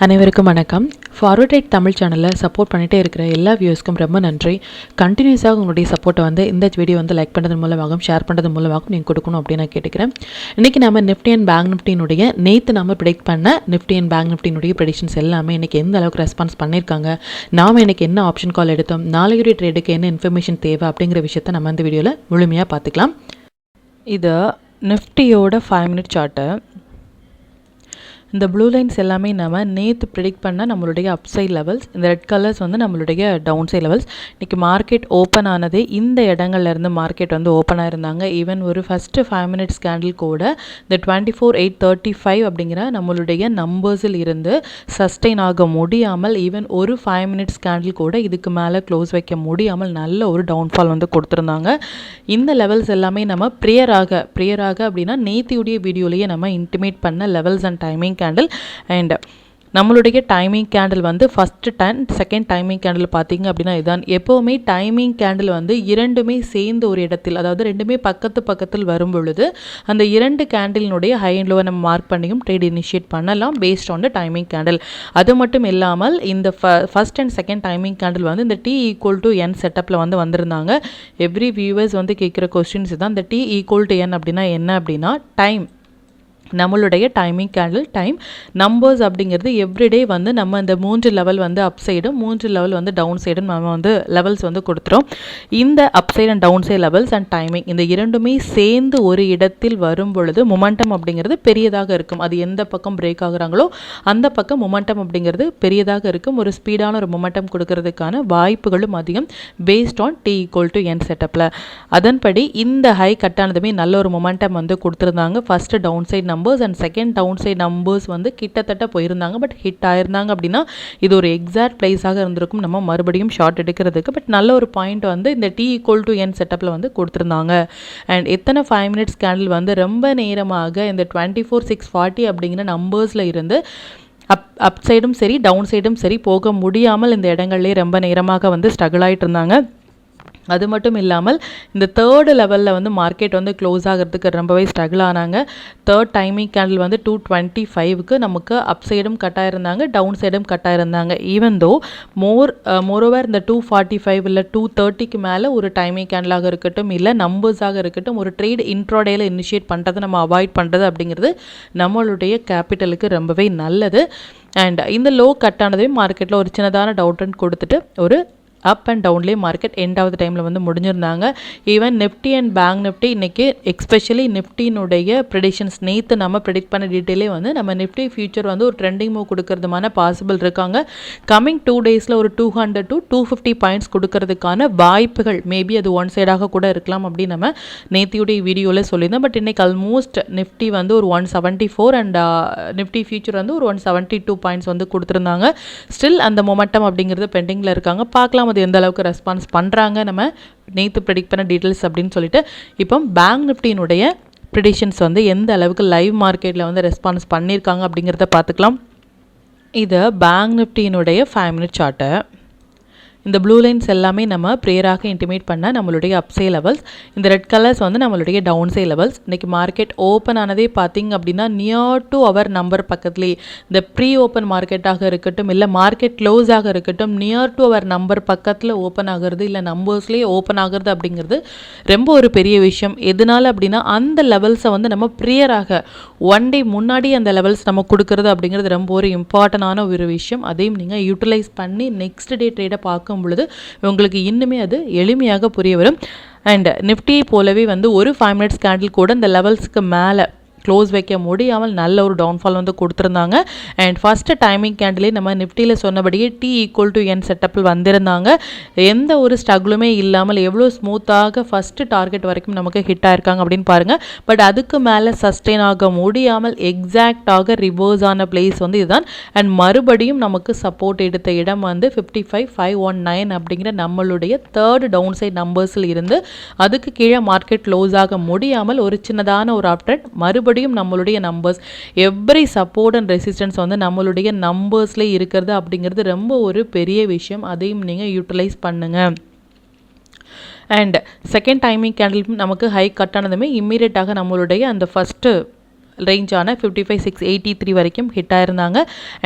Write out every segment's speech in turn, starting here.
அனைவருக்கும் வணக்கம். Forward right Tamil சேனலில் சப்போர்ட் பண்ணிகிட்டே இருக்கிற எல்லா வியூஸ்க்கும் ரொம்ப நன்றி. கண்டினியூஸாக உங்களுடைய சப்போர்ட்டை இந்த வீடியோ லைக் பண்ணுறது மூலமாகவும் ஷேர் பண்ணுறது மூலமாகவும் நீங்கள் கொடுக்கணும் அப்படின்னு நான் கேட்டுக்கிறேன். இன்றைக்கி நம்ம நிஃப்டி அண்ட் பேங்க் நிஃப்டினுடைய நேற்று நம்ம ப்ரிடிக்ட் பண்ண நிஃப்டி அண்ட் பேங்க் நிஃப்டினுடைய ப்ரெடிக்ஷன்ஸ் எல்லாமே இன்றைக்கி எந்த அளவுக்கு ரெஸ்பான்ஸ் பண்ணியிருக்காங்க, நாம் இன்றைக்கி என்ன ஆப்ஷன் கால் எடுத்தோம், நாளைக்குரிய ட்ரேடுக்கு என்ன இன்ஃபர்மேஷன் தேவை அப்படிங்கிற விஷயத்தை நம்ம இந்த வீடியோவில் முழுமையாக பார்த்துக்கலாம். இது நிஃப்டியோட 5 மினிட் சார்ட்டு. இந்த ப்ளூ லைன்ஸ் எல்லாமே நம்ம நேற்று ப்ரிடிக்ட் பண்ண நம்மளுடைய அப்சைட் லெவல்ஸ், இந்த ரெட் கலர்ஸ் நம்மளுடைய டவுன் சைட் லெவல்ஸ். இன்றைக்கி மார்க்கெட் ஓப்பன் ஆனதே இந்த இடங்கள்லேருந்து மார்க்கெட் ஓப்பன் ஆயிருந்தாங்க. ஈவன் ஒரு ஃபஸ்ட்டு 5 மினிட்ஸ் கேண்டில் கூட இந்த 24,835 அப்படிங்கிற நம்மளுடைய நம்பர்ஸில் இருந்து சஸ்டெயின் ஆக முடியாமல், ஈவன் ஒரு 5 மினிட்ஸ் கேண்டில் கூட இதுக்கு மேலே க்ளோஸ் வைக்க முடியாமல் நல்ல ஒரு டவுன்ஃபால் கொடுத்துருந்தாங்க. இந்த லெவல்ஸ் எல்லாமே நம்ம ப்ரியராக அப்படின்னா நேத்தியுடைய வீடியோலேயே நம்ம இன்டிமேட் பண்ண levels and timing candle. And நம்மளுடைய timing candle first second timing candle பார்த்தீங்க அப்படின்னா இதுதான். எப்போவுமே டைமிங் கேண்டில் இரண்டுமே சேர்ந்து ஒரு இடத்தில், அதாவது ரெண்டுமே பக்கத்தில் வரும் பொழுது அந்த இரண்டு கேண்டிலினுடைய ஹை அண்ட் லோவை நம்ம மார்க் பண்ணியும் ட்ரேட் இனிஷியேட் பண்ணலாம் paste on the timing candle. அது மட்டும் இல்லாமல் இந்த first and second timing candle இந்த T=N செட்டப்பில் வந்திருந்தாங்க. எவ்ரி வியூவர்ஸ் கேட்குற கொஸ்டின்ஸ் தான். இந்த T=N அப்படின்னா என்ன அப்படின்னா டைம், நம்மளுடைய டைமிங் கேண்டில் டைம் நம்பர்ஸ் அப்படிங்கிறது எவ்ரிடே நம்ம இந்த 3 லெவல் அப் சைடும் 3 லெவல் டவுன் சைடும் நம்ம லெவல்ஸ் கொடுத்துரும். இந்த upside and down side levels and timing இந்த இரண்டுமே சேர்ந்து ஒரு இடத்தில் வரும் பொழுது மொமெண்டம் அப்படிங்கிறது பெரியதாக இருக்கும். அது எந்த பக்கம் பிரேக் ஆகுறாங்களோ அந்த பக்கம் மொமெண்டம் அப்படிங்கிறது பெரியதாக இருக்கும். ஒரு ஸ்பீடான ஒரு மொமெண்டம் கொடுக்கறதுக்கான வாய்ப்புகளும் அதிகம் பேஸ்ட் ஆன் T=N செட்டப்பில். அதன்படி இந்த ஹை கட்டானதுமே நல்ல ஒரு மொமெண்டம் கொடுத்துருந்தாங்க. First downside numbers and second downside numbers கிட்டத்தட்ட போயிருந்தாங்க. பட் ஹிட் ஆயிருந்தாங்க அப்படின்னா இது ஒரு எக்ஸாக்ட் பிளேஸாக இருந்திருக்கும் நம்ம மறுபடியும் ஷார்ட் எடுக்கிறதுக்கு. பட் நல்ல ஒரு பாயிண்ட் இந்த T=N செட்டப்பில் கொடுத்துருந்தாங்க. அண்ட் எத்தனை 5 மினிட்ஸ் கேண்டில் ரொம்ப நேரமாக இந்த 24,640 அப்படிங்கிற நம்பர்ஸில் இருந்து அப் சைடும் சரி டவுன் சைடும் சரி போக முடியாமல் இந்த இடங்கள்லேயே ரொம்ப நேரமாக ஸ்ட்ரகிள் ஆகிட்டு இருந்தாங்க. அது மட்டும் இல்லாமல் இந்த தேர்டு லெவலில் மார்க்கெட் க்ளோஸ் ஆகிறதுக்கு ரொம்பவே ஸ்ட்ரகிள் ஆனாங்க. தேர்ட் டைமிங் கேண்டில் 225க்கு நமக்கு அப் சைடும் கட்டாயிருந்தாங்க, டவுன் சைடும் கட்டாயிருந்தாங்க. ஈவன் தோ மோரோவர் இந்த 245 இல்லை 230க்கு மேலே ஒரு டைமிங் கேண்டிலாக இருக்கட்டும் இல்லை நம்பர்ஸாக இருக்கட்டும் ஒரு ட்ரேட் இன்ட்ராடேயில் இனிஷியேட் பண்ணுறதை நம்ம அவாய்ட் பண்ணுறது அப்படிங்கிறது நம்மளுடைய கேபிட்டலுக்கு ரொம்பவே நல்லது. அண்ட் இந்த லோ கட்டானதே மார்க்கெட்டில் ஒரு சின்னதான டவுட்டன் கொடுத்துட்டு ஒரு அப் அண்ட் டவுன்லேயே மார்க்கெட் எண்டாவது டைமில் முடிஞ்சிருந்தாங்க. Even Nifty and bank Nifty இன்றைக்கி எக்ஸ்பெஷலி நிஃப்டினுடைய ப்ரெடிக்ஷன்ஸ் நேற்று நம்ம ப்ரெடிக்ட் பண்ண டீட்டெயிலே நம்ம நிஃப்டி ஃபியூச்சர் ஒரு ட்ரெண்டிங் மூவ் கொடுக்கறதுமான பாசிபிள் இருக்காங்க. கம்மிங் 2 டேஸில் ஒரு 200 to 250 பாயிண்ட்ஸ் கொடுக்கறதுக்கான வாய்ப்புகள் மேபி அது ஒன் சைடாக கூட இருக்கலாம் அப்படின்னு நம்ம நேத்தியுடைய வீடியோவில் சொல்லியிருந்தோம். பட் இன்றைக்கி ஆல்மோஸ்ட் நிஃப்டி ஒரு 174 அண்ட் நிஃப்டி ஃபியூச்சர் ஒரு 172 பாயிண்ட்ஸ் கொடுத்துருந்தாங்க. ஸ்டில் அந்த மொமெண்டம் அப்படிங்கிறது பெண்டிங்கில் இருக்காங்க. பார்க்கலாம் அது எந்த அளவுக்கு ரெஸ்பான்ஸ் பண்ணுறாங்க நம்ம நேற்று ப்ரெடிக்ட் பண்ண டீட்டெயில்ஸ் அப்படின்னு சொல்லிட்டு. இப்போ பேங்க் நிஃப்டியினுடைய ப்ரெடிக்ஷன்ஸ் எந்த அளவுக்கு லைவ் மார்க்கெட்டில் ரெஸ்பான்ஸ் பண்ணியிருக்காங்க அப்படிங்கிறத பார்த்துக்கலாம். இது பேங்க் நிஃப்டியினுடைய 5 மினிட் சார்ட்டு. இந்த ப்ளூ லைன்ஸ் எல்லாமே நம்ம ப்ரேயராக இன்டிமேட் பண்ண நம்மளுடைய அப்சை லெவல்ஸ். இந்த ரெட் கலர்ஸ் நம்மளுடைய டவுன் சை லெவல்ஸ். இன்றைக்கி மார்க்கெட் ஓப்பன் ஆனதே பார்த்திங்க அப்படின்னா நியர் டு அவர் நம்பர் பக்கத்துலேயே இந்த ப்ரீ ஓப்பன் மார்க்கெட்டாக இருக்கட்டும் இல்லை மார்க்கெட் க்ளோஸாக இருக்கட்டும் நியர் டு அவர் நம்பர் பக்கத்தில் ஓப்பன் ஆகிறது இல்லை நம்பர்ஸ்லேயே ஓப்பன் ஆகிறது அப்படிங்கிறது ரொம்ப ஒரு பெரிய விஷயம். எதனால் அப்படின்னா அந்த லெவல்ஸை நம்ம ப்ரேயராக ஒன் டே முன்னாடி அந்த லெவல்ஸ் நம்ம கொடுக்கறது அப்படிங்கிறது ரொம்ப ஒரு இம்பார்ட்டண்டான ஒரு விஷயம். அதையும் நீங்கள் யூட்டிலைஸ் பண்ணி நெக்ஸ்ட் டே ட்ரேடை பார்க்கும் பொழுது உங்களுக்கு இன்னுமே அது எளிமையாக புரிய வரும். அண்ட் நிஃப்டியை போலவே ஒரு 5 மினிட்ஸ் கேண்டில் கூட இந்த லெவல்ஸுக்கு மேலே க்ளோஸ் வைக்க முடியாமல் நல்ல ஒரு டவுன்ஃபால் கொடுத்துருந்தாங்க. அண்ட் ஃபஸ்ட்டு டைமிங் கேண்டிலே நம்ம நிஃப்டியில் சொன்னபடியே T=N செட்டப்பில் வந்திருந்தாங்க. எந்த ஒரு ஸ்ட்ரகிளுமே இல்லாமல் எவ்வளோ ஸ்மூத்தாக ஃபஸ்ட்டு டார்கெட் வரைக்கும் நமக்கு ஹிட் ஆயிருக்காங்க அப்படின்னு பாருங்கள். பட் அதுக்கு மேலே சஸ்டெயின் ஆக முடியாமல் எக்ஸாக்டாக ரிவர்ஸ் ஆன பிளேஸ் இதுதான். அண்ட் மறுபடியும் நமக்கு சப்போர்ட் எடுத்த இடம் 55,519 அப்படிங்கிற நம்மளுடைய தேர்ட் டவுன் சைட் நம்பர்ஸில் இருந்து அதுக்கு கீழே மார்க்கெட் க்ளோஸ் ஆக முடியாமல் ஒரு சின்னதான ஒரு அப்ட்ரெண்ட் மறுபடியும் நம்மளுடைய numbers every support and resistance நம்மளுடைய நம்பர்ஸ்லேயே இருக்கிறது அப்படிங்கிறது ரொம்ப ஒரு பெரிய விஷயம். அதையும் நீங்கள் யூட்டிலைஸ் பண்ணுங்கள். அண்ட் செகண்ட் டைமிங் கேண்டில் நமக்கு ஹை கட் ஆனதுமே இம்மீடியட்டாக நம்மளுடைய அந்த ஃபஸ்ட்டு ரேஞ்சான 55,683 வரைக்கும் ஹிட் ஆயிருந்தாங்க.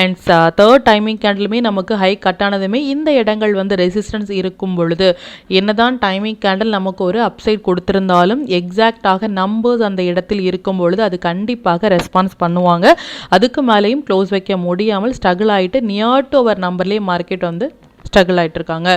அண்ட் தேர்ட் டைமிங் கேண்டிலுமே நமக்கு ஹை கட் ஆனதுமே இந்த இடங்கள் வந்து ரெசிஸ்டன்ஸ் இருக்கும் பொழுது என்னதான் டைமிங் கேண்டில் நமக்கு ஒரு அப்சைட் கொடுத்திருந்தாலும் எக்ஸாக்டாக நம்பர்ஸ் அந்த இடத்தில் இருக்கும் பொழுது அது கண்டிப்பாக ரெஸ்பான்ஸ் பண்ணுவாங்க. அதுக்கு மேலேயும் க்ளோஸ் வைக்க முடியாமல் ஸ்ட்ரகிள் ஆகிட்டு நியர் டு அவர் நம்பர்லேயே மார்க்கெட் வந்து ஸ்ட்ரகிள் ஆகிட்டு இருக்காங்க.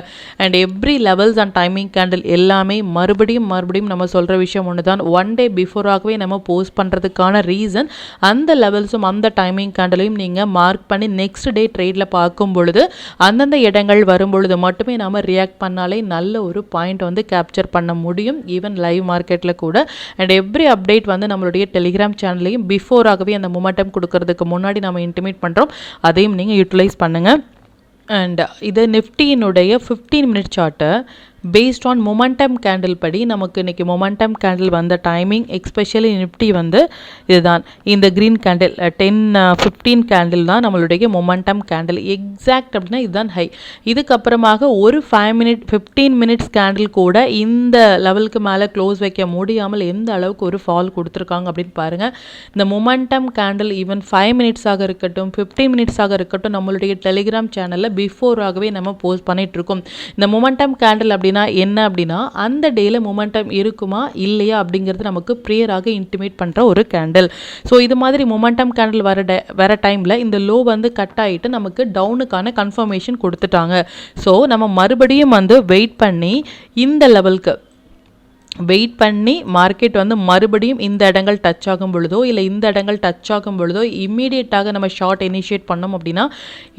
And every levels and timing candle எல்லாமே மறுபடியும் நம்ம சொல்கிற விஷயம் ஒன்று தான். ஒன் டே பிஃபோராகவே நம்ம போஸ்ட் பண்ணுறதுக்கான ரீசன் அந்த லெவல்ஸும் அந்த டைமிங் கேண்டிலையும் நீங்கள் மார்க் பண்ணி நெக்ஸ்ட் டே ட்ரேடில் பார்க்கும் பொழுது அந்தந்த இடங்கள் வரும் பொழுது மட்டுமே நம்ம ரியாக்ட் பண்ணாலே நல்ல ஒரு பாயிண்ட் வந்து கேப்சர் பண்ண முடியும் ஈவன் லைவ் மார்க்கெட்டில் கூட. அண்ட் எவ்ரி அப்டேட் வந்து நம்மளுடைய டெலிகிராம் சேனல்லையும் பிஃபோராகவே அந்த மொமெண்டம் கொடுக்கறதுக்கு முன்னாடி நம்ம இன்டிமேட் பண்ணுறோம். அதையும் நீங்கள் யூட்டிலைஸ் பண்ணுங்கள். அண்ட் இது நிஃப்டியினுடைய 15 மினிட் சார்ட்டை பேஸ்ட் ஆன் மொமெண்டம் கேண்டில் படி நமக்கு இன்றைக்கி மொமெண்டம் கேண்டில் வந்த டைமிங் எக்ஸ்பெஷலி நிஃப்டி வந்து இதுதான். இந்த க்ரீன் கேண்டில் 10-15 கேண்டில் தான் நம்மளுடைய மொமெண்டம் கேண்டில் எக்ஸாக்ட் அப்படின்னா இதுதான் ஹை. இதுக்கப்புறமாக ஒரு 15 மினிட்ஸ் கேண்டில் கூட இந்த லெவலுக்கு மேலே க்ளோஸ் வைக்க முடியாமல் எந்த அளவுக்கு ஒரு ஃபால் கொடுத்துருக்காங்க அப்படின்னு பாருங்கள். இந்த மொமெண்டம் கேண்டில் ஈவன் 5 மினிட்ஸாக இருக்கட்டும் 15 மினிட்ஸாக இருக்கட்டும் நம்மளுடைய டெலிகிராம் சேனலில் பிஃபோராகவே நம்ம போஸ்ட் பண்ணிகிட்ருக்கோம். இந்த மொமெண்டம் கேண்டில் அப்படின்னா என்ன அப்படின்னா அந்த டேல மொமெண்டம் இருக்குமா இல்லையா அப்படிங்கிறது நமக்கு ப்ரியராக இன்டிமேட் பண்ணுற ஒரு கேண்டில். ஸோ இது மாதிரி மொமெண்டம் கேண்டில் வர டைமில் இந்த லோ வந்து கட் ஆகிட்டு நமக்கு டவுனுக்கான கன்ஃபர்மேஷன் கொடுத்துட்டாங்க. ஸோ நம்ம மறுபடியும் வந்து வெயிட் பண்ணி இந்த லெவலுக்கு வெயிட் பண்ணி மார்க்கெட் வந்து மறுபடியும் இந்த இடங்கள் டச் ஆகும் பொழுதோ இல்லை இந்த இடங்கள் டச் ஆகும் பொழுதோ இம்மீடியட்டாக நம்ம ஷார்ட் இனிஷியேட் பண்ணோம் அப்படின்னா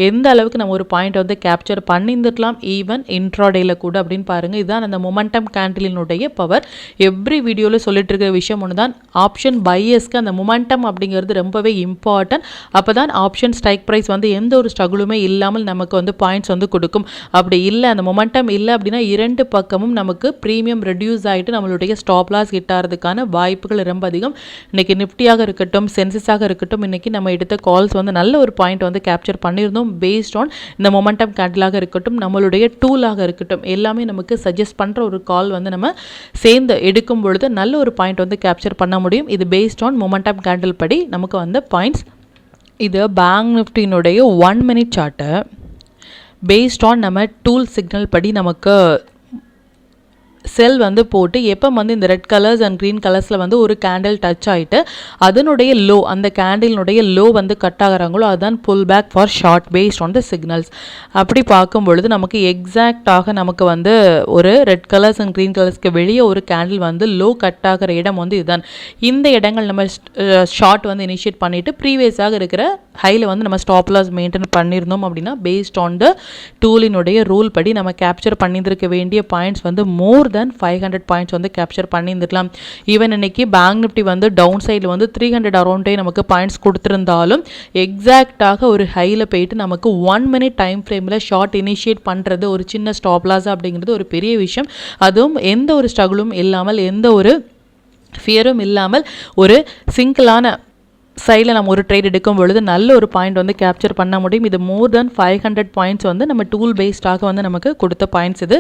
எந்த அளவுக்கு நம்ம ஒரு பாயிண்ட் வந்து கேப்சர் பண்ணியிருந்துக்கலாம் ஈவன் இன்ட்ராடேல கூட அப்படின்னு பாருங்கள். இதுதான் அந்த மொமெண்டம் கேண்டிலினுடைய பவர். எவ்ரி வீடியோவில் சொல்லிட்டு இருக்க விஷயம் ஒன்று தான், ஆப்ஷன் பையர்ஸ்க்கு அந்த மொமெண்டம் அப்படிங்கிறது ரொம்பவே இம்பார்ட்டன்ட். அப்போ தான் ஆப்ஷன் ஸ்ட்ரைக் ப்ரைஸ் வந்து எந்த ஒரு ஸ்ட்ரகுளுமே இல்லாமல் நமக்கு வந்து பாயிண்ட்ஸ் வந்து கொடுக்கும். அப்படி இல்லை அந்த மொமெண்டம் இல்லை அப்படின்னா இரண்டு பக்கமும் நமக்கு ப்ரீமியம் ரெடியூஸ் ஆகிட்டு நம்மளுடைய ஸ்டாப் லாஸ் ஹிட் ஆகிறதுக்கான வாய்ப்புகள் ரொம்ப அதிகம். இன்னைக்கு நிஃப்டியாக இருக்கட்டும் சென்சஸாக இருக்கட்டும் இன்னைக்கு நம்ம எடுத்த கால்ஸ் வந்து நல்ல ஒரு பாயிண்ட் வந்து கேப்சர் பண்ணியிருந்தோம். பேஸ்ட் ஆன் இந்த மொமெண்டம் கேண்டிலாக இருக்கட்டும் நம்மளுடைய டூலாக இருக்கட்டும் எல்லாமே நமக்கு சஜஸ்ட் பண்ணுற ஒரு கால் வந்து நம்ம சேர்ந்து எடுக்கும் பொழுது நல்ல ஒரு பாயிண்ட் வந்து கேப்சர் பண்ண முடியும். இது பேஸ்ட் ஆன் மொமெண்டம் கேண்டில் படி நமக்கு வந்த பாயிண்ட்ஸ். இது பேங்க் நிஃப்டியினுடைய 1 மினிட் சார்ட்டை பேஸ்ட் ஆன் நம்ம டூல் சிக்னல் படி நமக்கு செல் வந்து போட்டு எப்போ வந்து இந்த ரெட் கலர்ஸ் அண்ட் க்ரீன் கலர்ஸில் வந்து ஒரு கேண்டில் டச் ஆகிட்டு அதனுடைய லோ அந்த கேண்டிலுடைய லோ வந்து கட் ஆகிறாங்களோ அதுதான் pullback for short based on the signals. அப்படி பார்க்கும் பொழுது நமக்கு எக்ஸாக்டாக நமக்கு வந்து ஒரு ரெட் கலர்ஸ் அண்ட் க்ரீன் கலர்ஸ்க்கு வெளியே ஒரு கேண்டில் வந்து லோ கட் ஆகிற இடம் வந்து இதுதான். இந்த இடங்கள் நம்ம ஷார்ட் வந்து இனிஷியேட் பண்ணிவிட்டு ப்ரீவியஸாக இருக்கிற ஹையில் வந்து நம்ம ஸ்டாப் லாஸ் மெயின்டைன் பண்ணியிருந்தோம் அப்படின்னா பேஸ்ட் ஆன் த டூலினுடைய ரூல் படி நம்ம கேப்சர் பண்ணியிருக்க வேண்டிய பாயிண்ட்ஸ் வந்து மோர் தென் 500 பாயிண்ட்ஸ் வந்து கேப்சர் பண்ணியிருந்துக்கலாம். ஈவன் இன்னைக்கு பேங்க் நிஃப்டி வந்து டவுன் சைடில் வந்து 300 அரௌண்டே நமக்கு பாயிண்ட்ஸ் கொடுத்துருந்தாலும் எக்ஸாக்டாக ஒரு ஹையில் போயிட்டு நமக்கு 1 மினிட் டைம் ஃப்ரேமில் ஷார்ட் இனிஷியேட் பண்ணுறது ஒரு சின்ன ஸ்டாப் லாஸ் அப்படிங்கிறது ஒரு பெரிய விஷயம். அதுவும் எந்த ஒரு ஸ்ட்ரகிளும் இல்லாமல் எந்த ஒரு ஃபியரும் இல்லாமல் ஒரு சிங்கிளான சைடில் நம்ம ஒரு ட்ரேட் எடுக்கும் பொழுது நல்ல ஒரு பாயிண்ட் வந்து கேப்சர் பண்ண முடியும். இது மோர் தென் 500 பாயிண்ட்ஸ் வந்து நம்ம டூல் பேஸ்டாக வந்து நமக்கு கொடுத்த பாயிண்ட்ஸ் இது.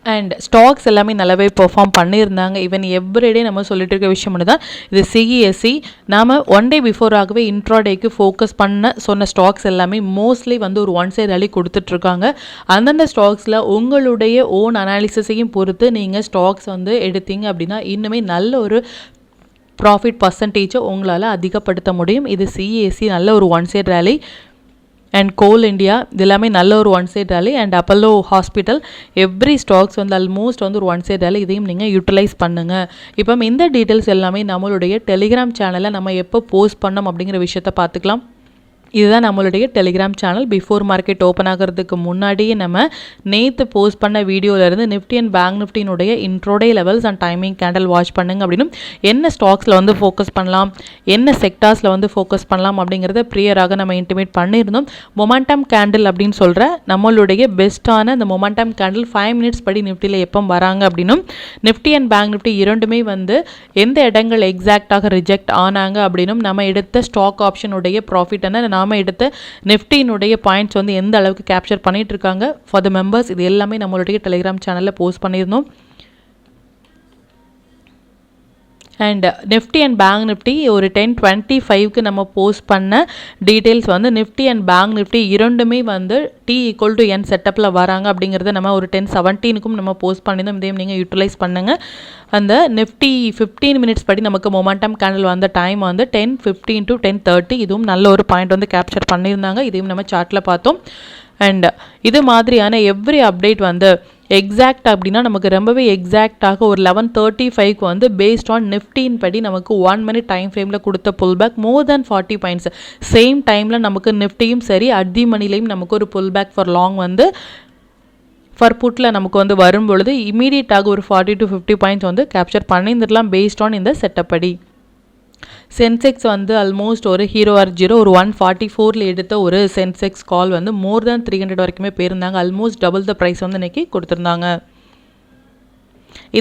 அண்ட் ஸ்டாக்ஸ் எல்லாமே நல்லாவே பெர்ஃபார்ம் பண்ணியிருந்தாங்க. ஈவன் எவ்ரிடே நம்ம சொல்லிட்டு இருக்க விஷயம் தான் இது சிஇஎஸ்சி நாம் 1 டே பிஃபோராகவே இன்ட்ராடேக்கு ஃபோக்கஸ் பண்ண சொன்ன ஸ்டாக்ஸ் எல்லாமே மோஸ்ட்லி வந்து ஒரு ஒன் சைட் ரேலி கொடுத்துட்ருக்காங்க. அந்தந்த ஸ்டாக்ஸில் உங்களுடைய ஓன் அனாலிசிஸையும் பொறுத்து நீங்கள் ஸ்டாக்ஸ் வந்து எடுத்தீங்க அப்படின்னா இன்னுமே நல்ல ஒரு ப்ராஃபிட் பர்சன்டேஜை உங்களால் அதிகப்படுத்த முடியும். இது சிஇஎஸ்சி நல்ல ஒரு one side rally and Coal India இது எல்லாமே நல்ல ஒரு one side rally and Apollo hospital every stocks வந்து ஆல்மோஸ்ட் வந்து ஒரு ஒன் சைட் ரேலி. இதையும் நீங்கள் யூட்டிலைஸ் பண்ணுங்கள். இப்போ இந்த டீட்டெயில்ஸ் எல்லாமே நம்மளுடைய டெலிகிராம் சேனலில் நம்ம எப்போ போஸ்ட் பண்ணோம் அப்படிங்கிற விஷயத்தை பார்த்துக்கலாம். இதுதான் நம்மளுடைய Telegram channel. Before market open ஆகிறதுக்கு முன்னாடியே நம்ம நேற்று போஸ்ட் பண்ண வீடியோவிலேருந்து நிஃப்டி அண்ட் பேங்க் நிஃப்டினுடைய intraday levels and timing candle watch பண்ணுங்க அப்படின்னு என்ன ஸ்டாக்ஸில் வந்து ஃபோக்கஸ் பண்ணலாம் என்ன செக்டார்ஸில் வந்து ஃபோக்கஸ் பண்ணலாம் அப்படிங்கிறத ப்ரியராக நம்ம இன்டிமேட் பண்ணியிருந்தோம். மொமெண்டம் கேண்டில் அப்படின்னு சொல்கிற நம்மளுடைய பெஸ்ட்டான இந்த மொமெண்டம் கேண்டில் 5 மினிட்ஸ் படி நிஃப்டியில் எப்போ வராங்க அப்படின்னும் நிஃப்டி அண்ட் பேங்க் நிஃப்டி இரண்டுமே வந்து எந்த இடங்கள் எக்ஸாக்டாக ரிஜெக்ட் ஆனாங்க அப்படின்னும் நம்ம எடுத்த ஸ்டாக் ஆப்ஷனுடைய ப்ராஃபிட் என்ன நாம எடுத்த நிஃப்டியினுடைய பாயிண்ட்ஸ் வந்து எந்த அளவுக்கு கேப்சர் பண்ணிட்டு இருக்காங்க ஃபார் த மெம்பர்ஸ் இது எல்லாமே நம்மளுடைய டெலிகிராம் சேனலில் போஸ்ட் பண்ணியிருந்தோம். And Nifty and bank Nifty ஒரு 10:25க்கு நம்ம போஸ்ட் பண்ண டீட்டெயில்ஸ் வந்து நிஃப்டி அண்ட் பேங்க் நிஃப்டி இரண்டுமே வந்து T=N செட்டப்பில் வராங்க அப்படிங்கிறத நம்ம ஒரு 10:17க்கும் நம்ம போஸ்ட் பண்ணியிருந்தோம். இதையும் நீங்கள் யூட்டிலைஸ் பண்ணுங்கள். அந்த நிஃப்டி 15 மினிட்ஸ் படி நமக்கு மொமெண்டம் கேண்டில் வந்த டைம் வந்து 10:15 to 10:30. இதுவும் நல்ல ஒரு பாயிண்ட் வந்து கேப்சர் பண்ணியிருந்தாங்க. இதையும் நம்ம சார்ட்டில் பார்த்தோம். அண்ட் இது மாதிரியான எவ்ரி அப்டேட் வந்து எக்ஸாக்ட் அப்படின்னா நமக்கு ரொம்பவே எக்ஸாக்டாக ஒரு 11:35க்கு வந்து பேஸ்ட் ஆன் நிஃப்டின் படி நமக்கு 1 மினிட் டைம் ஃப்ரேமில் கொடுத்த புல் பேக் மோர் தேன் 40 பாயிண்ட்ஸ். சேம் டைமில் நமக்கு நிஃப்டியும் சரி அட் மணிலையும் நமக்கு ஒரு புல் பேக் ஃபார் லாங் வந்து ஃபார் புட்டில் நமக்கு வந்து வரும்பொழுது இமீடியட்டாக ஒரு 40 to 50 பாயிண்ட்ஸ் வந்து கேப்சர் பண்ணியிருந்துடலாம் பேஸ்ட் ஆன் இந்த செட்டப் படி. சென்செக்ஸ் வந்து ஆல்மோஸ்ட் ஒரு ஹீரோ ஆர் ஜீரோ ஒரு 144 எடுத்த ஒரு சென்செக்ஸ் கால் வந்து மோர் தேன் 300 வரைக்குமே போயிருந்தாங்க. ஆல்மோஸ்ட் டபுள் த ப்ரைஸ் வந்து இன்றைக்கி கொடுத்துருந்தாங்க.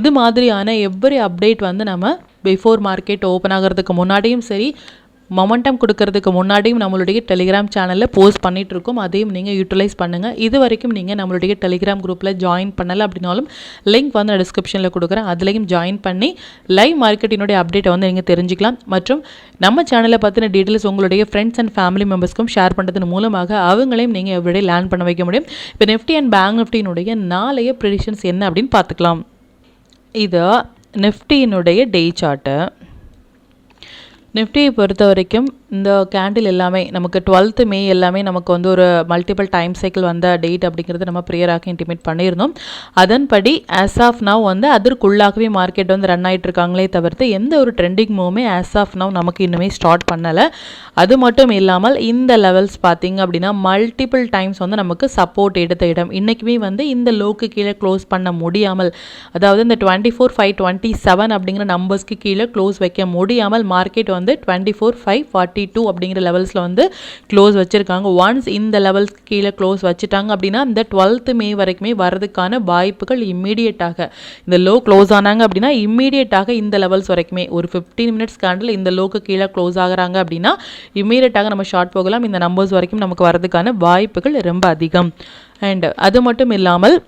இது மாதிரியான எவ்ரி அப்டேட் வந்து நம்ம பிஃபோர் மார்க்கெட் ஓப்பன் ஆகிறதுக்கு முன்னாடியும் சரி மொமெண்டம் கொடுக்கறதுக்கு முன்னாடியும் நம்மளுடைய டெலிகிராம் சேனலில் போஸ்ட் பண்ணிகிட்ருக்கோம். அதையும் நீங்கள் யூட்டிலைஸ் பண்ணுங்கள். இது வரைக்கும் நீங்கள் நம்மளுடைய டெலிகிராம் குரூப்பில் ஜாயின் பண்ணலை அப்படின்னாலும் லிங்க் வந்து நான் டிஸ்கிரிப்ஷனில் கொடுக்குறேன். அதுலேயும் ஜாயின் பண்ணி லைவ் மார்க்கெட்டினுடைய அப்டேட்டை வந்து நீங்கள் தெரிஞ்சுக்கலாம். மற்றும் நம்ம சேனலை பற்றின டீட்டெயில்ஸ் உங்களுடைய ஃப்ரெண்ட்ஸ் அண்ட் ஃபேமிலி மெம்பர்ஸ்க்கும் ஷேர் பண்ணுறதன் மூலமாக அவங்களையும் நீங்கள் எவ்ரிடே லேர்ன் பண்ண வைக்க முடியும். இப்போ நிஃப்டி அண்ட் பேங்க் நிஃப்டியினுடைய நாளைய ப்ரெடிக்ஷன்ஸ் என்ன அப்படின்னு பார்த்துக்கலாம். இது நிஃப்டியினுடைய டே சார்ட்டு. நிஃப்டியை பொறுத்த வரைக்கும் இந்த கேண்டில் எல்லாமே நமக்கு 12th மே எல்லாமே நமக்கு வந்து ஒரு மல்டிபிள் டைம் சைக்கிள் வந்த டேட் அப்படிங்கிறது நம்ம ப்ரியராக இன்டிமேட் பண்ணியிருந்தோம். அதன்படி ஆஸ் ஆஃப் நவ் வந்து அதற்குள்ளாகவே மார்க்கெட் வந்து ரன் ஆகிட்டு இருக்காங்களே தவிர்த்து எந்த ஒரு ட்ரெண்டிங் மூவுமே ஆஸ் ஆஃப் நவ் நமக்கு இன்னுமே ஸ்டார்ட் பண்ணலை. அது மட்டும் இல்லாமல் இந்த லெவல்ஸ் பார்த்திங்க அப்படின்னா மல்டிபிள் டைம்ஸ் வந்து நமக்கு சப்போர்ட் எடுத்த இடம் இன்றைக்குமே வந்து இந்த லோக்கு கீழே க்ளோஸ் பண்ண முடியாமல், அதாவது இந்த 24,527 அப்படிங்கிற நம்பர்ஸ்க்கு கீழே க்ளோஸ் வைக்க முடியாமல் மார்க்கெட் வந்து 24,542 அப்படிங்கிற லெவல்ஸில் வந்து க்ளோஸ் வச்சுருக்காங்க. ஒன்ஸ் இந்த லெவல்ஸ் கீழே க்ளோஸ் வச்சுட்டாங்க அப்படின்னா இந்த 12th மே வரைக்குமே வரதுக்கான வாய்ப்புகள் இம்மீடியட்டாக இந்த லோ க்ளோஸ் ஆனாங்க அப்படின்னா இம்மீடியட்டாக இந்த லெவல்ஸ் வரைக்குமே ஒரு 15 மினிட்ஸ் கேண்டில் இந்த லோக்கு கீழே க்ளோஸ் ஆகிறாங்க அப்படின்னா இம்மீடியட்டாக நம்ம ஷார்ட் போகலாம். இந்த நம்பர்ஸ் வரைக்கும் நமக்கு வரதுக்கான வாய்ப்புகள் ரொம்ப அதிகம். அண்ட் அது மட்டும் இல்லாமல்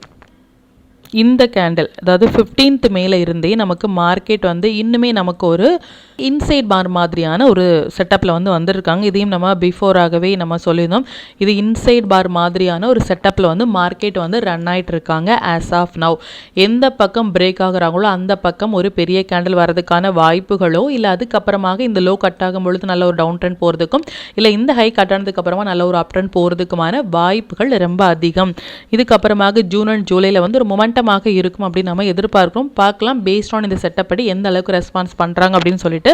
இந்த கேண்டில் அதாவது 15th மேல இருந்தே நமக்கு மார்க்கெட் வந்து இன்னுமே நமக்கு ஒரு இன்சைட் பார் மாதிரியான ஒரு செட்டப்பில் வந்து வந்திருக்காங்க. இதையும் நம்ம பிஃபோராகவே நம்ம சொல்லியிருந்தோம். இது இன்சைட் பார் மாதிரியான ஒரு செட்டப்பில் வந்து மார்க்கெட் வந்து ரன் ஆகிட்டு இருக்காங்க ஆஸ் ஆஃப் நவ். எந்த பக்கம் பிரேக் ஆகுறாங்களோ அந்த பக்கம் ஒரு பெரிய கேண்டில் வரதுக்கான வாய்ப்புகளோ இல்லை அதுக்கப்புறமாக இந்த லோ கட் ஆகும் பொழுது நல்ல ஒரு டவுன் ட்ரெண்ட் போகிறதுக்கும் இல்லை இந்த ஹை கட் ஆனதுக்கு அப்புறமா நல்ல ஒரு அப் ட்ரெண்ட் போகிறதுக்குமான வாய்ப்புகள் ரொம்ப அதிகம். இதுக்கப்புறமாக ஜூன் அண்ட் ஜூலையில் வந்து ஒரு மொமெண்டம் இருக்கும் அப்படின்னு நம்ம எதிர்பார்க்கிறோம். பார்க்கலாம் பேஸ்ட் ஆன் இந்த செட்டப் படி எந்த அளவுக்கு ரெஸ்பான்ஸ் பண்ணுறாங்க அப்படின்னு சொல்லிட்டு.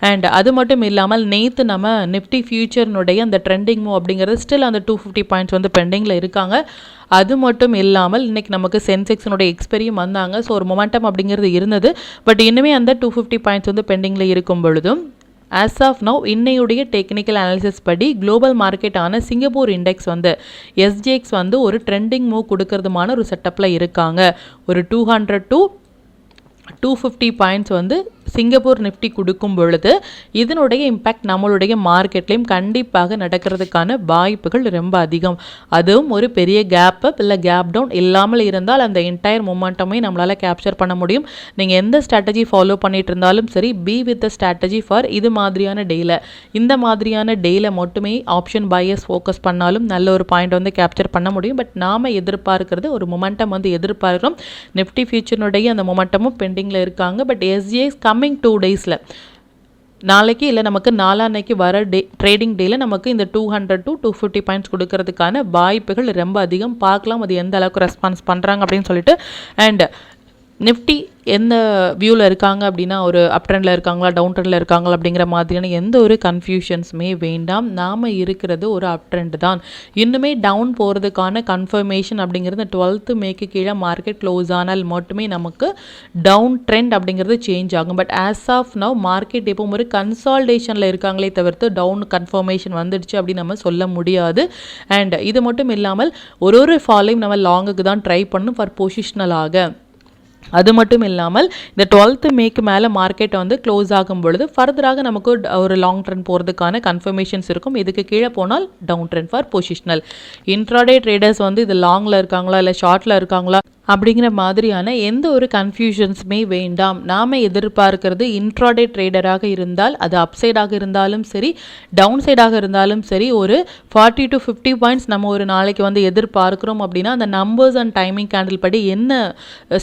அண்ட் அது மட்டும் இல்லாமல் நேற்று நம்ம நிஃப்டி ஃபியூச்சர்னுடைய அந்த ட்ரெண்டிங் மூவ் அப்படிங்கிறது ஸ்டில் அந்த 250 பாயிண்ட்ஸ் வந்து பெண்டிங்கில் இருக்காங்க. அது மட்டும் இல்லாமல் இன்றைக்கி நமக்கு சென்செக்ஸினுடைய எக்ஸ்பெரியும் வந்தாங்க. ஸோ ஒரு மொமெண்டம் அப்படிங்கிறது இருந்தது. பட் இன்னுமே அந்த 250 பாயிண்ட்ஸ் வந்து பெண்டிங்கில் இருக்கும் பொழுதும் ஆஸ் ஆஃப் நவ் இன்னையுடைய டெக்னிக்கல் அனாலிசிஸ் படி குளோபல் மார்க்கெட்டான சிங்கப்பூர் இண்டெக்ஸ் வந்து எஸ்ஜிஎக்ஸ் வந்து ஒரு ட்ரெண்டிங் மூவ் கொடுக்கறதுமான ஒரு செட்டப்பில் இருக்காங்க. ஒரு 200 to 250 பாயிண்ட்ஸ் வந்து சிங்கப்பூர் நிஃப்டி கொடுக்கும் பொழுது இதனுடைய இம்பேக்ட் நம்மளுடைய மார்க்கெட்லேயும் கண்டிப்பாக நடக்கிறதுக்கான வாய்ப்புகள் ரொம்ப அதிகம். அதுவும் ஒரு பெரிய கேப் அப் இல்லை கேப் டவுன் இல்லாமல் இருந்தால் அந்த என்டையர் மொமெண்டமே நம்மளால் கேப்சர் பண்ண முடியும். நீங்கள் எந்த ஸ்ட்ராட்டஜி ஃபாலோ பண்ணிட்டு இருந்தாலும் சரி பி வித் ஸ்ட்ராட்டஜி ஃபார் இது மாதிரியான டேயில் இந்த மாதிரியான டேயில் மட்டுமே ஆப்ஷன் பையர்ஸ் ஃபோக்கஸ் பண்ணாலும் நல்ல ஒரு பாயிண்ட் வந்து கேப்சர் பண்ண முடியும். பட் நாம் எதிர்பார்க்கிறது ஒரு மொமெண்டம் வந்து எதிர்பார்க்கிறோம். நிஃப்டி ஃபியூச்சர்னுடைய அந்த மொமெண்டமும் பெண்டிங்கில் இருக்காங்க. பட் எஸ்ஜிஎக்ஸ் கம்மிங் 2 daysல நாளைக்கு இல்லை நமக்கு நாளான்னைக்கு வர ட்ரேடிங் டேயில் நமக்கு இந்த 200 to 250 பாயிண்ட்ஸ் கொடுக்கறதுக்கான வாய்ப்புகள் ரொம்ப அதிகம். பார்க்கலாம் அது எந்த அளவுக்கு ரெஸ்பான்ஸ் பண்ணுறாங்க அப்படின்னு சொல்லிட்டு. அண்ட் நிஃப்டி எந்த வியூவில் இருக்காங்க அப்படின்னா ஒரு அப் ட்ரெண்டில் இருக்காங்களா டவுன் ட்ரெண்டில் இருக்காங்களா அப்படிங்கிற மாதிரியான எந்த ஒரு கன்ஃபியூஷன்ஸுமே வேண்டாம். நாம் இருக்கிறது ஒரு அப் ட்ரெண்ட் தான். இன்னுமே டவுன் போகிறதுக்கான கன்ஃபர்மேஷன் அப்படிங்கிறது 12th மேக்கு கீழே மார்க்கெட் க்ளோஸ் ஆனால் மட்டுமே நமக்கு டவுன் ட்ரெண்ட் அப்படிங்கிறது சேஞ்ச் ஆகும். But as of now market இப்போ ஒரு கன்சால்டேஷனில் இருக்காங்களே தவிர்த்து டவுன் கன்ஃபர்மேஷன் வந்துடுச்சு அப்படின்னு நம்ம சொல்ல முடியாது. அண்ட் இது மட்டும் இல்லாமல் ஒரு ஃபாலையும் நம்ம லாங்குக்கு தான் ட்ரை பண்ணணும் ஃபார் பொசிஷனலாக. அது மட்டும் இல்லாமல் இந்த 12th மேக்கு மேலே மார்க்கெட்டை வந்து க்ளோஸ் ஆகும் பொழுது ஃபர்தராக நமக்கு ஒரு லாங் ட்ரெண்ட் போகிறதுக்கான கன்ஃபர்மேஷன்ஸ் இருக்கும். இதுக்கு கீழே போனால் down trend for positional. Intraday traders வந்து இது லாங்கில் இருக்காங்களா இல்லை ஷார்ட்டில் இருக்காங்களா அப்படிங்கிற மாதிரியான எந்த ஒரு கன்ஃபியூஷன்ஸுமே வேண்டாம். நாம் எதிர்பார்க்கிறது இன்ட்ராடே ட்ரேடராக இருந்தால் அது அப்சைடாக இருந்தாலும் சரி, டவுன் சைடாக இருந்தாலும் சரி, ஒரு 40 to 50 பாயிண்ட்ஸ் நம்ம ஒரு நாளைக்கு வந்து எதிர்பார்க்குறோம் அப்படின்னா அந்த நம்பர்ஸ் அண்ட் டைமிங் கேண்டில் படி என்ன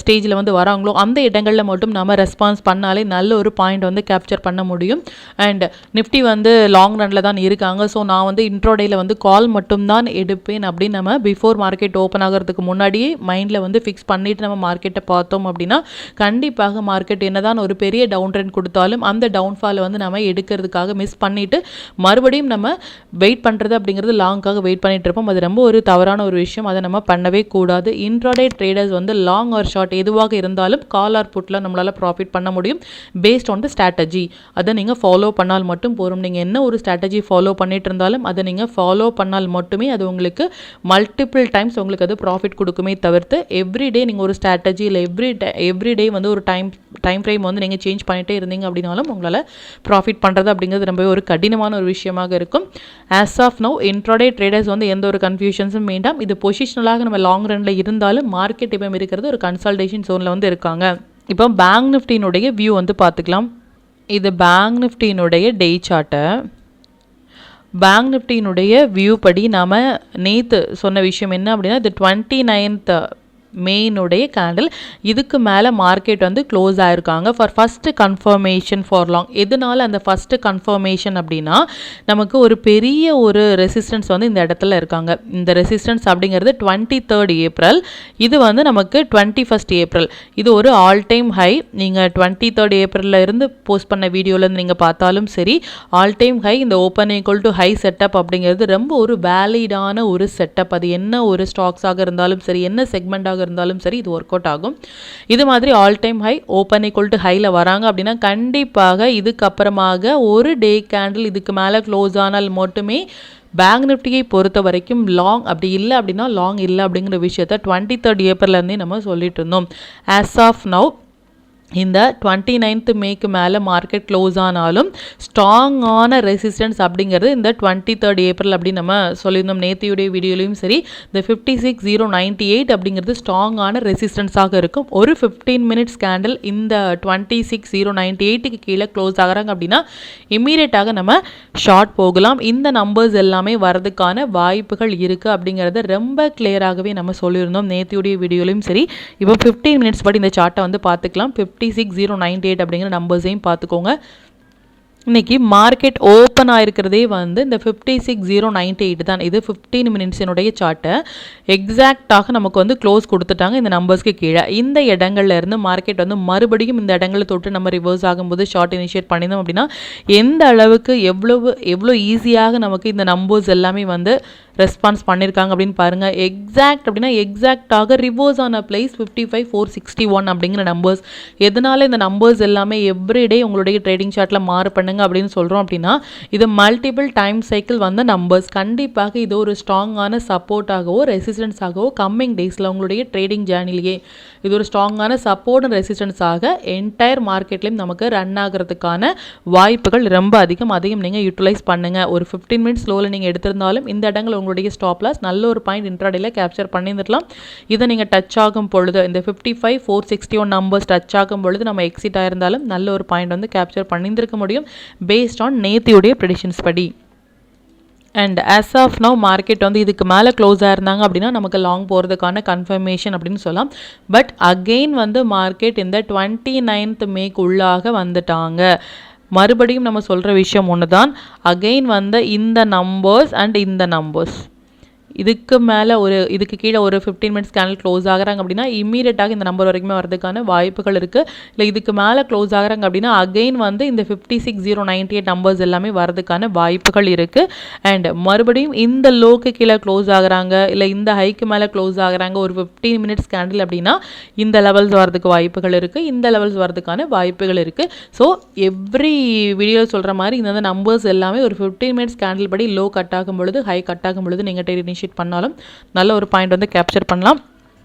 ஸ்டேஜில் வந்து வராங்களோ அந்த இடங்களில் மட்டும் நம்ம ரெஸ்பான்ஸ் பண்ணாலே நல்ல ஒரு பாயிண்ட் வந்து கேப்சர் பண்ண முடியும். அண்ட் நிஃப்டி வந்து லாங் ரனில் தான் இருக்காங்க. ஸோ நான் வந்து இன்ட்ரோடேயில் வந்து கால் மட்டும்தான் எடுப்பேன் அப்படின்னு நம்ம பிஃபோர் மார்க்கெட் ஓப்பன் ஆகிறதுக்கு முன்னாடியே மைண்டில் வந்து ஃபிக்ஸ் பண்ணிட்டு நம்ம மார்க்கெட்டை பார்த்தோம் அப்படின்னா கண்டிப்பாக மார்க்கெட் என்னதான் ஒரு பெரிய டவுன் ட்ரெண்ட் கொடுத்தாலும் அந்த டவுன்ஃபாலை வந்து நம்ம எடுக்கிறதுக்காக மிஸ் பண்ணிட்டு மறுபடியும் நம்ம வெயிட் பண்ணுறது அப்படிங்கிறது லாங்காக வெயிட் பண்ணிட்டு இருப்போம். அது ரொம்ப ஒரு தவறான ஒரு விஷயம். அதை நம்ம பண்ணவே கூடாது. இன்ட்ராடே ட்ரேடர்ஸ் வந்து லாங் ஆர் ஷார்ட் எதுவாக இருந்தாலும் கால் ஆர் புட்டில் நம்மளால் ப்ராஃபிட் பண்ண முடியும் பேஸ்ட் ஆன் த ஸ்ட்ராட்டஜி. அதை நீங்கள் ஃபாலோ பண்ணால் மட்டும் போதும். நீங்கள் என்ன ஒரு ஸ்ட்ராட்டஜி ஃபாலோ பண்ணிட்டு இருந்தாலும் அதை நீங்கள் ஃபாலோ பண்ணால் மட்டுமே அது உங்களுக்கு மல்டிபிள் டைம்ஸ் உங்களுக்கு அது ப்ராஃபிட் கொடுக்குமே தவிர்த்து எவ்ரிடே நீங்கள் ஒரு ஸ்ட்ராட்டஜி இல்லை எவ்ரிடே வந்து ஒரு டைம் ஃப்ரேம் வந்து நீங்கள் சேஞ்ச் பண்ணிகிட்டே இருந்தீங்க அப்படின்னாலும் உங்களால் ப்ராஃபிட் பண்ணுறது அப்படிங்கிறது ரொம்ப ஒரு கடினமான ஒரு விஷயமாக இருக்கும். As of now intraday traders வந்து எந்த ஒரு கன்ஃபியூஷன்ஸும் வேண்டாம். இது பொசிஷனலாக நம்ம லாங் ரனில் இருந்தாலும் மார்க்கெட் இப்போ இருக்கிறது ஒரு கன்சல்டேஷன் ஜோனில் வந்து இருக்காங்க. இப்போ பேங்க் நிஃப்டியினுடைய வியூ வந்து பார்த்துக்கலாம். இது பேங்க் நிஃப்டியினுடைய டே சார்ட்டை. பேங்க் நிஃப்டியினுடைய வியூ படி நாம் நேற்று சொன்ன விஷயம் என்ன அப்படின்னா இது 29th மேனுடைய கேண்டில் இதுக்கு மேலே மார்க்கெட் வந்து க்ளோஸ் ஆகிருக்காங்க for first confirmation for long. எதனால அந்த ஃபஸ்ட்டு கன்ஃபர்மேஷன் அப்படின்னா நமக்கு ஒரு பெரிய ஒரு ரெசிஸ்டன்ஸ் வந்து இந்த இடத்துல இருக்காங்க. இந்த ரெசிஸ்டன்ஸ் அப்படிங்கிறது 23rd ஏப்ரல், இது வந்து நமக்கு 21st ஏப்ரல். இது ஒரு ஆல் டைம் ஹை. நீங்கள் 23rd ஏப்ரலில் இருந்து போஸ்ட் பண்ண வீடியோலேருந்து நீங்கள் பார்த்தாலும் சரி, ஆல் டைம் ஹை இந்த open equal to high setup அப்படிங்கிறது ரொம்ப ஒரு வேலிடான ஒரு செட்டப். அது என்ன ஒரு ஸ்டாக்ஸாக இருந்தாலும் சரி, என்ன செக்மெண்ட்டாக இருந்தாலும் சரி, இது ஒர்க் அவுட் ஆகும். இது மாதிரி all time high open equal to ஹையில் வராங்க அப்படின்னா கண்டிப்பாக இதுக்கப்புறமாக ஒரு டே கேண்டில் இதுக்கு மேலே க்ளோஸ் ஆனால் மட்டுமே பேங்க் நிஃப்டியை பொறுத்த வரைக்கும் லாங், அப்படி இல்லை அப்படின்னா லாங் இல்லை அப்படிங்கிற விஷயத்த 23rd ஏப்ரல்லேருந்தே நம்ம சொல்லிட்டு இருந்தோம். ஆஸ் ஆஃப் நவ் இந்த 29th மேக்கு மேலே மார்க்கெட் க்ளோஸ் ஆனாலும் ஸ்ட்ராங்கான ரெசிஸ்டன்ஸ் அப்படிங்கிறது இந்த 23rd ஏப்ரல் அப்படின்னு நம்ம சொல்லியிருந்தோம். நேத்தியுடைய வீடியோலையும் சரி, இந்த 56098 அப்படிங்கிறது ஸ்ட்ராங்கான ரெசிஸ்டன்ஸாக இருக்கும். ஒரு 15 மினிட்ஸ் கேண்டில் இந்த 26098க்கு கீழே க்ளோஸ் ஆகிறாங்க அப்படின்னா இம்மீடியட்டாக நம்ம ஷார்ட் போகலாம். இந்த நம்பர்ஸ் எல்லாமே வரதுக்கான வாய்ப்புகள் இருக்குது அப்படிங்கிறத ரொம்ப கிளியராகவே நம்ம சொல்லியிருந்தோம் நேத்தியுடைய வீடியோலையும் சரி. இப்போ 15 மினிட்ஸ் படி இந்த சார்ட்டை வந்து பார்த்துக்கலாம். 56098 அப்படிங்கிற நம்பர்ஸையும் பார்த்துக்கோங்க. இன்றைக்கி மார்க்கெட் ஓப்பன் ஆகிருக்கிறதே வந்து இந்த 56098 தான். இது 15 மினிட்ஸினுடைய சார்ட்டை எக்ஸாக்டாக நமக்கு வந்து க்ளோஸ் கொடுத்துட்டாங்க இந்த நம்பர்ஸ்க்கு கீழே. இந்த இடங்கள்ல இருந்து மார்க்கெட் வந்து மறுபடியும் இந்த இடங்களை தொட்டு நம்ம ரிவர்ஸ் ஆகும்போது ஷார்ட் இனிஷியேட் பண்ணியிருந்தோம் அப்படின்னா எந்த அளவுக்கு எவ்வளோ ஈஸியாக நமக்கு இந்த நம்பர்ஸ் எல்லாமே வந்து ரெஸ்பான்ஸ் பண்ணியிருக்காங்க அப்படின்னு பாருங்கள். எக்ஸாக்ட் அப்படின்னா எக்ஸாக்டாக ரிவர்ஸ் ஆன பிளேஸ் 55461 அப்படிங்கிற நம்பர்ஸ். எதனால இந்த நம்பர்ஸ் எல்லாமே எவ்ரிடே உங்களுடைய ட்ரேடிங் சார்ட்டில் மாறு பண்ணுங்க அப்படின்னு சொல்கிறோம் அப்படின்னா இது மல்டிபிள் டைம் சைக்கிள் வந்த நம்பர்ஸ். கண்டிப்பாக இது ஒரு ஸ்ட்ராங்கான சப்போர்ட்டாகவோ ரெசிஸ்டன்ஸாகவோ கம்மிங் டேஸில் உங்களுடைய ட்ரேடிங் ஜேர்னிலேயே இது ஒரு ஸ்ட்ராங்கான சப்போர்ட் அண்ட் ரெசிஸ்டன்ஸாக என்டையர் மார்க்கெட்லேயும் நமக்கு ரன் ஆகிறதுக்கான வாய்ப்புகள் ரொம்ப அதிகம். அதையும் நீங்கள் யூட்டிலைஸ் பண்ணுங்கள். ஒரு 15 மினிட்ஸ் ஸ்லோவில் நீங்கள் எடுத்திருந்தாலும் இந்த இடங்கள் உங்களுடைய ஸ்டாப் லாஸ் நல்ல ஒரு பாயிண்ட் இன்ட்ராடேல கேப்சர் பண்ணியிருந்துடலாம். இதை நீங்கள் டச் ஆகும் பொழுது இந்த 55461 நம்பர்ஸ் டச் ஆகும் பொழுது நம்ம எக்ஸிட் ஆயிருந்தாலும் நல்ல ஒரு பாயிண்ட் வந்து கேப்சர் பண்ணியிருந்திருக்க முடியும் பேஸ்ட் ஆன் நேத்தியுடைய ப்ரெடிக்ஷன்ஸ் படி. And as of now market வந்து இதுக்கு மேலே க்ளோஸ் ஆயிருந்தாங்க அப்படின்னா நமக்கு லாங் போகிறதுக்கான கன்ஃபர்மேஷன் அப்படின்னு சொல்லலாம். பட் அகெயின் வந்து மார்க்கெட் இந்த 29th மேக்கு உள்ளாக வந்துட்டாங்க. மறுபடியும் நம்ம சொல்கிற விஷயம் ஒன்று தான். அகெயின் வந்த இந்த நம்பர்ஸ் அண்ட் இந்த நம்பர்ஸ் இதுக்கு மேலே இதுக்கு கீழே ஒரு 15 மினிட்ஸ் கேண்டில் க்ளோஸ் ஆகிறாங்க அப்படின்னா இம்மீடியட்டாக இந்த நம்பர் வரைக்குமே வரதுக்கான வாய்ப்புகள் இருக்குது. இல்லை இதுக்கு மேலே க்ளோஸ் ஆகிறாங்க அப்படின்னா அகெயின் வந்து இந்த 56098 நம்பர்ஸ் எல்லாமே வரதுக்கான வாய்ப்புகள் இருக்குது. அண்ட் மறுபடியும் இந்த லோக்கு கீழே க்ளோஸ் ஆகுறாங்க, இல்லை இந்த ஹைக்கு மேலே க்ளோஸ் ஆகுறாங்க ஒரு 15 மினிட்ஸ் கேண்டில் அப்படின்னா இந்த லெவல்ஸ் வரதுக்கு வாய்ப்புகள் இருக்குது, இந்த லெவல்ஸ் வரதுக்கான வாய்ப்புகள் இருக்குது. ஸோ எவ்ரி வீடியோ சொல்கிற மாதிரி இந்த நம்பர்ஸ் எல்லாமே ஒரு 15 மினிட்ஸ் கேண்டில் படி லோ கட் ஆகும் பொழுது ஹை கட் ஆகும் பொழுது நீங்கள் ட்ரேட் இனிஷியேட் பண்ணாலும் நல்ல ஒரு பாயிண்ட் வந்து கேப்சர் பண்ணலாம்.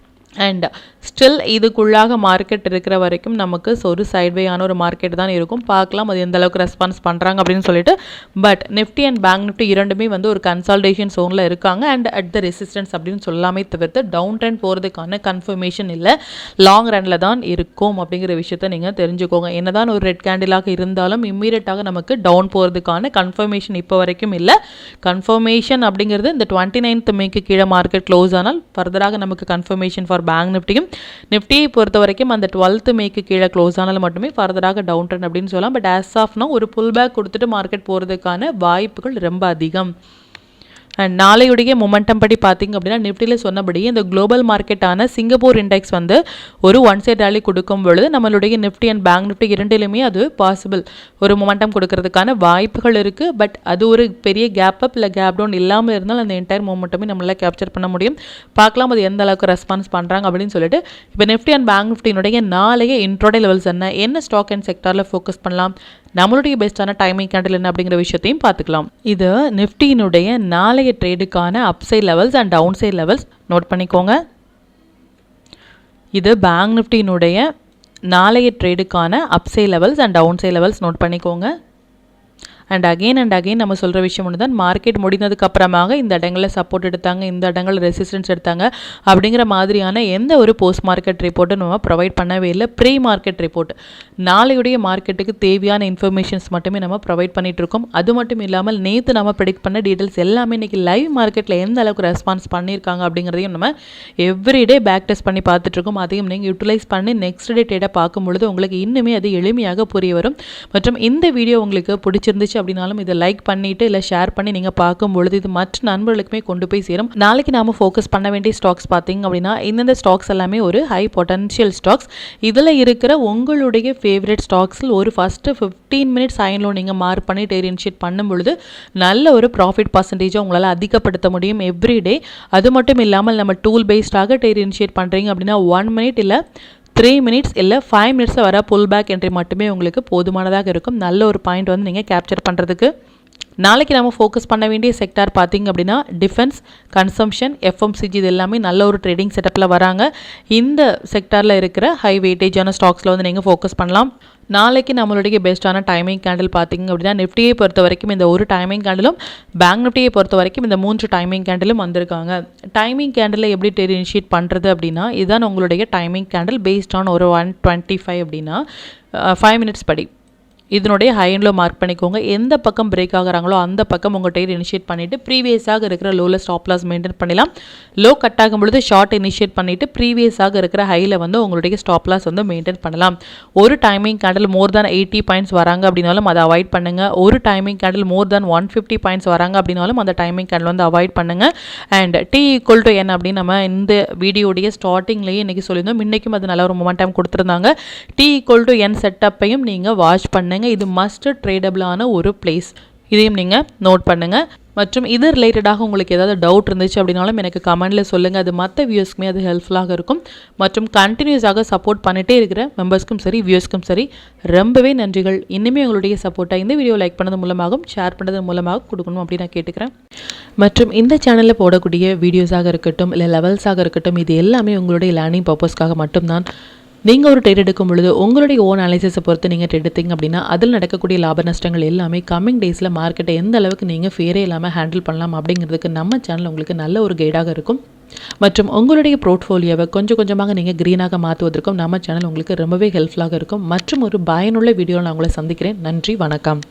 அண்ட் ஸ்டில் இதுக்குள்ளாக மார்க்கெட் இருக்கிற வரைக்கும் நமக்கு ஒரு சைட்வேயான ஒரு மார்க்கெட் தான் இருக்கும். பார்க்கலாம் அது எந்த அளவுக்கு ரெஸ்பான்ஸ் பண்ணுறாங்க அப்படின்னு சொல்லிட்டு. But Nifty and bank Nifty இரண்டுமே வந்து ஒரு கன்சால்டேஷன் ஜோனில் இருக்காங்க. அண்ட் அட் த ரெசிஸ்டன்ஸ் அப்படின்னு சொல்லாமே தவிர்த்து டவுன் ட்ரெண்ட் போகிறதுக்கான கன்ஃபர்மேஷன் இல்லை, லாங் ரனில் தான் இருக்கும் அப்படிங்கிற விஷயத்தை நீங்கள் தெரிஞ்சுக்கோங்க. என்னதான் ஒரு ரெட் கேண்டிலாக இருந்தாலும் இம்மீடியட்டாக நமக்கு டவுன் போகிறதுக்கான கன்ஃபர்மேஷன் இப்போ வரைக்கும் இல்லை. கன்ஃபர்மேஷன் அப்படிங்கிறது இந்த 29th மேக்கு கீழே மார்க்கெட் க்ளோஸ் ஆனால் ஃபர்தராக நமக்கு கன்ஃபர்மேஷன் ஃபார் பேங்க் நிஃப்டியை பொறுத்த வரைக்கும் அந்த 12th மேக்கு கீழே க்ளோஸ் ஆனாலும் மட்டுமே ஃபர்தராக டவுன் ட்ரெண்ட் அப்படின்னு சொல்லலாம். பட் ஆஸ் ஆஃப் நோ ஒரு புல் பேக் கொடுத்துட்டு மார்க்கெட் போகிறதுக்கான வாய்ப்புகள் ரொம்ப அதிகம். அண்ட் நாளையுடைய மொமெண்டம் படி பார்த்திங்க அப்படின்னா நிஃப்டியில் சொன்னபடி இந்த குளோபல் மார்க்கெட்டான சிங்கப்பூர் இண்டெக்ஸ் வந்து ஒரு ஒன் சைட் ரேலி கொடுக்கும் பொழுது நம்மளுடைய நிஃப்டி அண்ட் பேங்க் நிஃப்டி இரண்டிலுமே அது பாசிபிள் ஒரு மொமெண்டம் கொடுக்கறதுக்கான வாய்ப்புகள் இருக்குது. பட் அது ஒரு பெரிய கேப் அப் இல்லை கேப் டவுன் இல்லாமல் இருந்தால் அந்த என்டையர் மொமெண்டமே நம்மளால் கேப்சர் பண்ண முடியும். பார்க்கலாம் அது எந்த அளவுக்கு ரெஸ்பான்ஸ் பண்ணுறாங்க அப்படின்னு சொல்லிட்டு. இப்போ நிஃப்டி அண்ட் பேங்க் நிஃப்டியினுடைய நாளைய இன்ட்ரோடே லெவல்ஸ் என்ன ஸ்டாக் அண்ட் செக்டாரில் ஃபோக்கஸ் பண்ணலாம், நம்மளுடைய பெஸ்ட்டான டைமிங் கேண்டில் என்ன அப்படிங்கிற விஷயத்தையும் பார்த்துக்கலாம். இது நிஃப்டியினுடைய நாளைய ட்ரேடுக்கான upside levels and down side levels note பண்ணிக்கோங்க. இது பேங்க் நிஃப்டியினுடைய நாளைய ட்ரேடுக்கான upside levels and down side levels note பண்ணிக்கோங்க. அண்ட் அகெயின் நம்ம சொல்கிற விஷயம் ஒன்று தான், மார்க்கெட் முடிந்ததுக்கு அப்புறமாக இந்த இடங்களில் சப்போர்ட் எடுத்தாங்க, இந்த இடங்களில் ரெசிஸ்டன்ஸ் எடுத்தாங்க அப்படிங்கிற மாதிரியான எந்த ஒரு போஸ்ட் மார்க்கெட் ரிப்போர்ட்டும் நம்ம ப்ரொவைட் பண்ணவே இல்லை. ப்ரீ மார்க்கெட் ரிப்போர்ட் நாளையுடைய மார்க்கெட்டுக்கு தேவையான இன்ஃபர்மேஷன்ஸ் மட்டுமே நம்ம ப்ரொவைட் பண்ணிட்டு இருக்கோம். அது மட்டும் இல்லாமல் நேற்று நம்ம ப்ரெடிக்ட் பண்ண டீட்டெயில்ஸ் எல்லாமே இன்றைக்கி லைவ் மார்க்கெட்டில் எந்த அளவுக்கு ரெஸ்பான்ஸ் பண்ணியிருக்காங்க அப்படிங்கிறதையும் நம்ம எவ்ரிடே பேக் டெஸ்ட் பண்ணி பார்த்துட்ருக்கோம். அதையும் நீங்கள் யூட்டிலைஸ் பண்ணி நெக்ஸ்ட் டே டேட்டா பார்க்கும்பொழுது உங்களுக்கு இன்னுமே அது எளிமையாக புரிய வரும். மற்றும் இந்த வீடியோ உங்களுக்கு பிடிச்சிருந்துச்சு அப்படினாலும் இதை லைக் பண்ணிட்டு இல்லை ஷேர் பண்ணி நீங்கள் பார்க்கும்பொழுது இது மற்ற நண்பர்களுக்குமே கொண்டு போய் சேரும். நாளைக்கு நாம ஃபோக்கஸ் பண்ண வேண்டிய ஸ்டாக்ஸ் பார்த்தீங்க அப்படின்னா இந்த ஸ்டாக்ஸ் எல்லாமே ஒரு ஹை பொட்டன்ஷியல் ஸ்டாக்ஸ். இதில் இருக்கிற உங்களுடைய ஃபேவரட் ஸ்டாக்ஸில் ஒரு ஃபஸ்ட்டு 15 மினிட்ஸ் சைன்லோ நீங்கள் மார்க் பண்ணி டேர் இனிஷியேட் பண்ணும் பொழுது நல்ல ஒரு ப்ராஃபிட் பர்சன்டேஜை உங்களால் அதிகப்படுத்த முடியும் எவ்ரிடே. அது மட்டும் இல்லாமல் நம்ம டூல் பேஸ்டாக டேர் இனிஷியேட் பண்ணுறீங்க அப்படின்னா 1 மினிட் இல்லை 3 மினிட்ஸ் இல்லை 5 மினிட்ஸில் வர புல் பேக் என்ட்ரி மட்டுமே உங்களுக்கு போதுமானதாக இருக்கும். நல்ல ஒரு பாயிண்ட் வந்து நீங்கள் கேப்சர் பண்ணுறதுக்கு. நாளைக்கு நம்ம ஃபோக்கஸ் பண்ண வேண்டிய செக்டார் பார்த்திங்க அப்படின்னா டிஃபென்ஸ், கன்சம்ஷன், எஃப்எம்சிஜி இது எல்லாமே நல்ல ஒரு ட்ரேடிங் செட்டப்பில் வராங்க. இந்த செக்டாரில் இருக்கிற ஹை வெயிட்டேஜான ஸ்டாக்ஸில் வந்து நீங்கள் ஃபோக்கஸ் பண்ணலாம். நாளைக்கு நம்மளுடைய பெஸ்ட்டான டைமிங் கேண்டில் பார்த்திங்க அப்படின்னா நிஃப்டியை பொறுத்த வரைக்கும் இந்த ஒரு டைமிங் கேண்டிலும் பேங்க் நிஃப்டியை பொறுத்த வரைக்கும் இந்த 3 டைமிங் கேண்டிலும் வந்திருக்காங்க. டைமிங் கேண்டில் எப்படி டேர் இனிஷியேட் பண்ணுறது அப்படின்னா இதுதான் உங்களுடைய டைமிங் கேண்டில் பேஸ்ட் ஆன் ஒரு 125 அப்படின்னா 5 மினிட்ஸ் படி இதனுடைய ஹை அண்ட் லோ மார்க் பண்ணிக்கோங்க. எந்த பக்கம் பிரேக் ஆகுறாங்களோ அந்த பக்கம் உங்கள் டேர் இனிஷியேட் பண்ணிவிட்டு ப்ரீவியஸாக இருக்கிற லோவில் ஸ்டாப் லாஸ் மெயின்டைன் பண்ணலாம். லோ கட் ஆகும் பொழுது ஷார்ட் இனிஷியேட் பண்ணிவிட்டு ப்ரீவியஸாக இருக்கிற ஹையில் வந்து உங்களுடைய ஸ்டாப் லாஸ் வந்து மெயின்டைன் பண்ணலாம். ஒரு டைமிங் கேண்டில் மோர் தேன் 80 பாயிண்ட்ஸ் வராங்க அப்படின்னாலும் அதை அவாய்ட் பண்ணுங்கள். ஒரு டைமிங் கேண்டில் மோர் தேன் 150 பாயிண்ட்ஸ் வராங்க அப்படின்னாலும் அந்த டைமிங் கேண்டில் வந்து அவாய்ட் பண்ணுங்கள். அண்ட் T = N அப்படின்னு நம்ம இந்த வீடியோடைய ஸ்டார்டிங்லேயே இன்றைக்கி சொல்லியிருந்தோம். இன்றைக்கும் அது நல்ல ஒரு மொமெண்டம் கொடுத்துருந்தாங்க. T = N செட்டப்பையும் நீங்கள் வாட்ச் பண்ணுங்கள். இது மஸ்ட் ட்ரேடபிளான ஒரு பிளேஸ், இதையும் நீங்கள் நோட் பண்ணுங்கள். மற்றும் இது ரிலேட்டடாக உங்களுக்கு ஏதாவது டவுட் இருந்துச்சு அப்படின்னாலும் எனக்கு கமெண்டில் சொல்லுங்கள். அது மற்ற வியூஸ்க்குமே அது ஹெல்ப்ஃபுல்லாக இருக்கும். மற்றும் கண்டினியூஸாக சப்போர்ட் பண்ணிகிட்டே இருக்கிற மெம்பர்ஸ்க்கும் சரி வியூஸ்க்கும் சரி ரொம்பவே நன்றிகள். இன்னுமே உங்களுடைய சப்போர்ட்டை இந்த வீடியோ லைக் பண்ணது மூலமாகவும் ஷேர் பண்ணது மூலமாக கொடுக்கணும் அப்படின்னு நான் கேட்டுக்கிறேன். மற்றும் இந்த சேனலில் போடக்கூடிய வீடியோஸாக இருக்கட்டும் இல்லை லெவல்ஸாக இருக்கட்டும் இது எல்லாமே உங்களுடைய லேர்னிங் பர்பஸ்க்காக மட்டும்தான். நீங்கள் ஒரு ட்ரேட் எடுக்கும் பொழுது உங்களுடைய ஓன் அனாலிசிஸை பொறுத்து நீங்கள் ட்ரேட் எடுத்தீங்க அப்படின்னா அதில் நடக்கக்கூடிய லாப நஷ்டங்கள் எல்லாமே கம்மிங் டேஸில் மார்க்கெட்டை எந்த அளவுக்கு நீங்கள் ஃபேரே இல்லாமல் ஹேண்டில் பண்ணலாம் அப்படிங்கிறதுக்கு நம்ம சேனல் உங்களுக்கு நல்ல ஒரு கைடாக இருக்கும். மற்றும் உங்களுடைய போர்ட்ஃபோலியோவை கொஞ்சம் கொஞ்சமாக நீங்கள் க்ரீனாக மாற்றுவதற்கும் நம்ம சேனல் உங்களுக்கு ரொம்பவே ஹெல்ப்ஃபுல்லாக இருக்கும். மற்றும் ஒரு பயனுள்ள வீடியோவில் நான் உங்களை சந்திக்கிறேன். நன்றி, வணக்கம்.